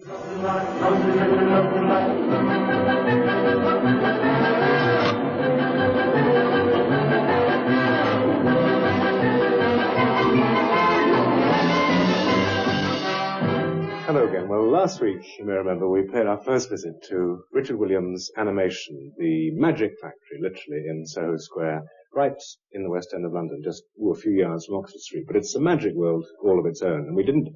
Hello again. Well, last week, you may remember, we paid our first visit to Richard Williams' animation, the Magic Factory, literally, in Soho Square, right in the West End of London, just a few yards from Oxford Street. But it's a magic world all of its own. And we didn't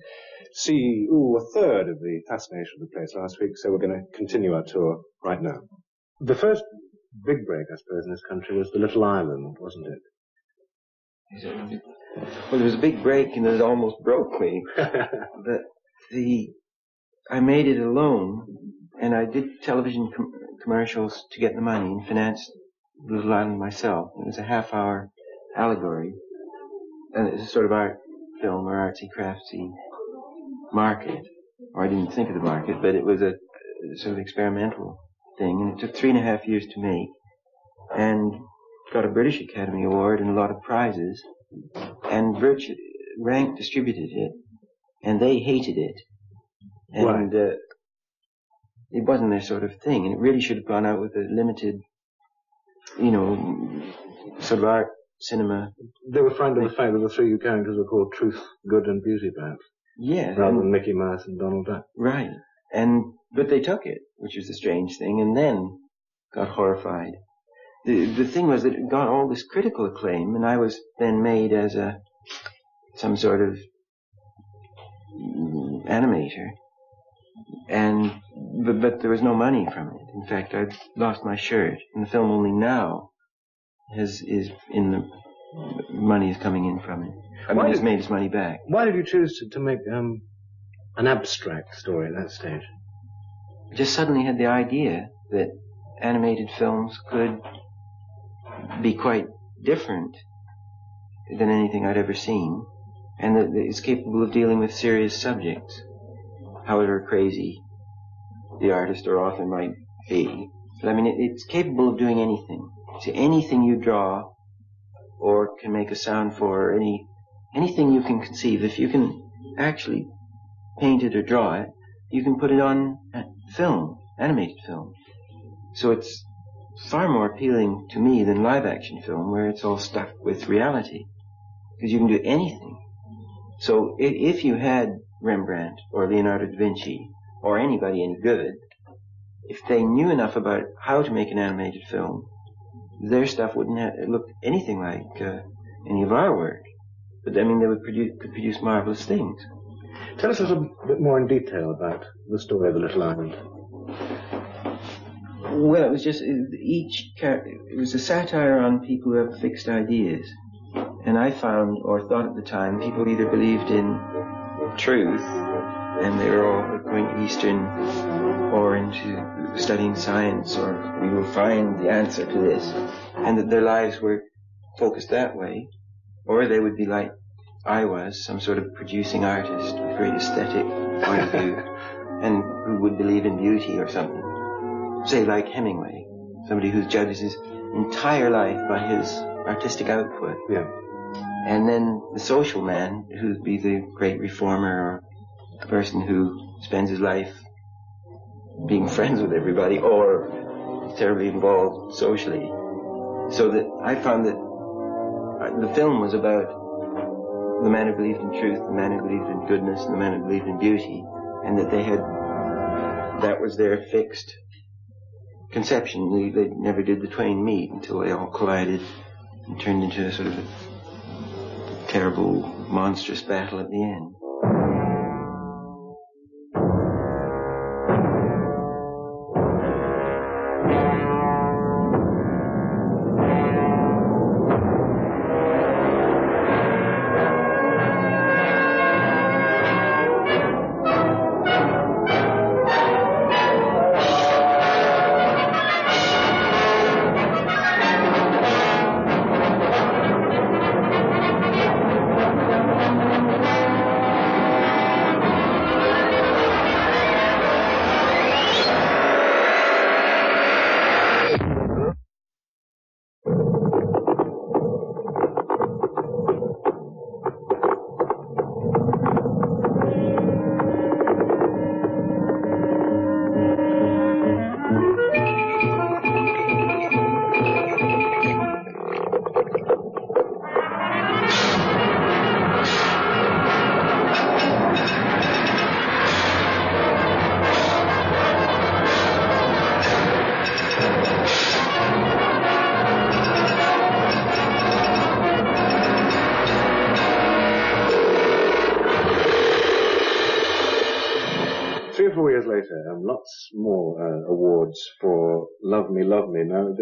see, a third of the fascination of the place last week, so we're going to continue our tour right now. The first big break, I suppose, in this country was The Little Island, wasn't it? Well, there was a big break and it almost broke me. But I made it alone, and I did television commercials to get the money and financed Little Island myself. It was a half-hour allegory, and it was a sort of art film or artsy craftsy market. Or I didn't think of the market, but it was a sort of experimental thing, and it took 3.5 years to make, and got a British Academy Award and a lot of prizes, and Rank distributed it, and they hated it. And it wasn't their sort of thing, and it really should have gone out with a limited, sort of art cinema. They were frightened of the fact that the three characters were called Truth, Good and Beauty, perhaps. Yeah. Rather than Mickey Mouse and Donald Duck. Right. But they took it, which was the strange thing, and then got horrified. The thing was that it got all this critical acclaim, and I was then made as some sort of animator. But there was no money from it. In fact, I'd lost my shirt, and the film only now money is coming in from it. It's made its money back. Why did you choose to make an abstract story at that stage? I just suddenly had the idea that animated films could be quite different than anything I'd ever seen, and that it's capable of dealing with serious subjects, however crazy the artist or author might be. But it's capable of doing anything. So anything you draw or can make a sound for, or anything you can conceive, if you can actually paint it or draw it, you can put it on film, animated film. So it's far more appealing to me than live action film, where it's all stuck with reality, because you can do anything. So if you had Rembrandt or Leonardo da Vinci or anybody any good, if they knew enough about how to make an animated film, their stuff wouldn't look anything like any of our work. But they could produce marvelous things. Tell us a little bit more in detail about the story of The Little Island. Well, it was just each character. It was a satire on people who have fixed ideas. And I found, or thought at the time, people either believed in truth, and they were all going Eastern, or into studying science, or we will find the answer to this, and that their lives were focused that way, or they would be like I was, some sort of producing artist with great aesthetic point of view, and who would believe in beauty or something. Say like Hemingway, somebody who judges his entire life by his artistic output. Yeah. And then the social man, who'd be the great reformer, or the person who spends his life being friends with everybody, or terribly involved socially. So that I found that the film was about the man who believed in truth, the man who believed in goodness, and the man who believed in beauty, and that that was their fixed conception. They never did the twain meet until they all collided and turned into a sort of a terrible, monstrous battle at the end. years later, lots more awards for Love Me, Love Me. Now,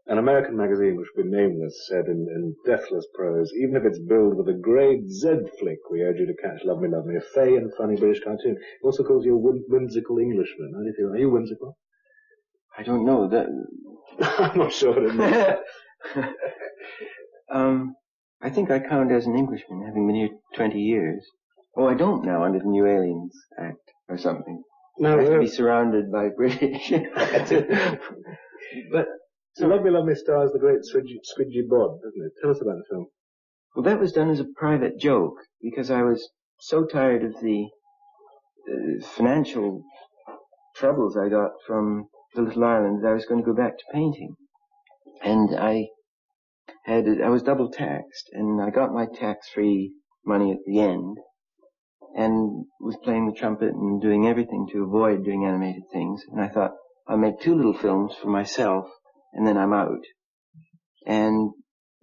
an American magazine, which will be nameless, said in deathless prose, even if it's billed with a grade Z flick, we urge you to catch Love Me, Love Me, a fey and funny British cartoon. It also calls you a whimsical Englishman. How do you feel? Are you whimsical? I don't know. That I'm not sure what it means. I think I count as an Englishman, having been here 20 years. Oh, I don't now, under the New Aliens Act or something. No, I have to be surrounded by British. But so Love Me, Love Me stars the great Squidgy Bod, doesn't it? Tell us about the film. Well, that was done as a private joke, because I was so tired of the financial troubles I got from the Little Island that I was going to go back to painting. And I was double taxed, and I got my tax-free money at the end, and was playing the trumpet and doing everything to avoid doing animated things. And I thought, I'll make 2 little films for myself, and then I'm out. And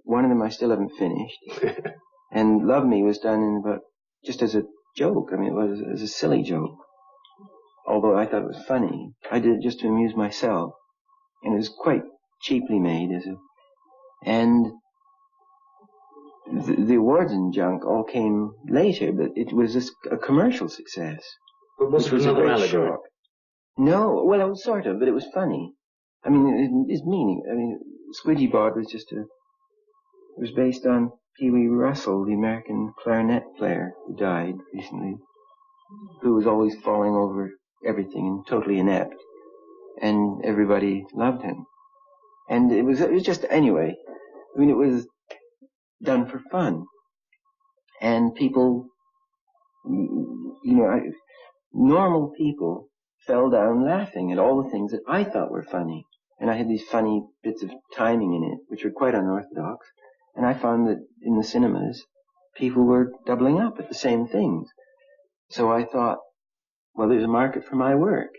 one of them I still haven't finished. And Love Me was done in about, just as a joke. I mean, it was as a silly joke. Although I thought it was funny. I did it just to amuse myself. And it was quite cheaply made and the awards and junk all came later, but it was a commercial success. But was it another allegory? Shock. No, well, it was sort of, but it was funny. I mean, it's meaning. I mean, Squidgy Bod was it was based on Pee Wee Russell, the American clarinet player who died recently, who was always falling over everything and totally inept. And everybody loved him. And it was just, anyway, I mean, it was done for fun. And people, normal people fell down laughing at all the things that I thought were funny. And I had these funny bits of timing in it, which were quite unorthodox. And I found that in the cinemas, people were doubling up at the same things. So I thought, well, there's a market for my work.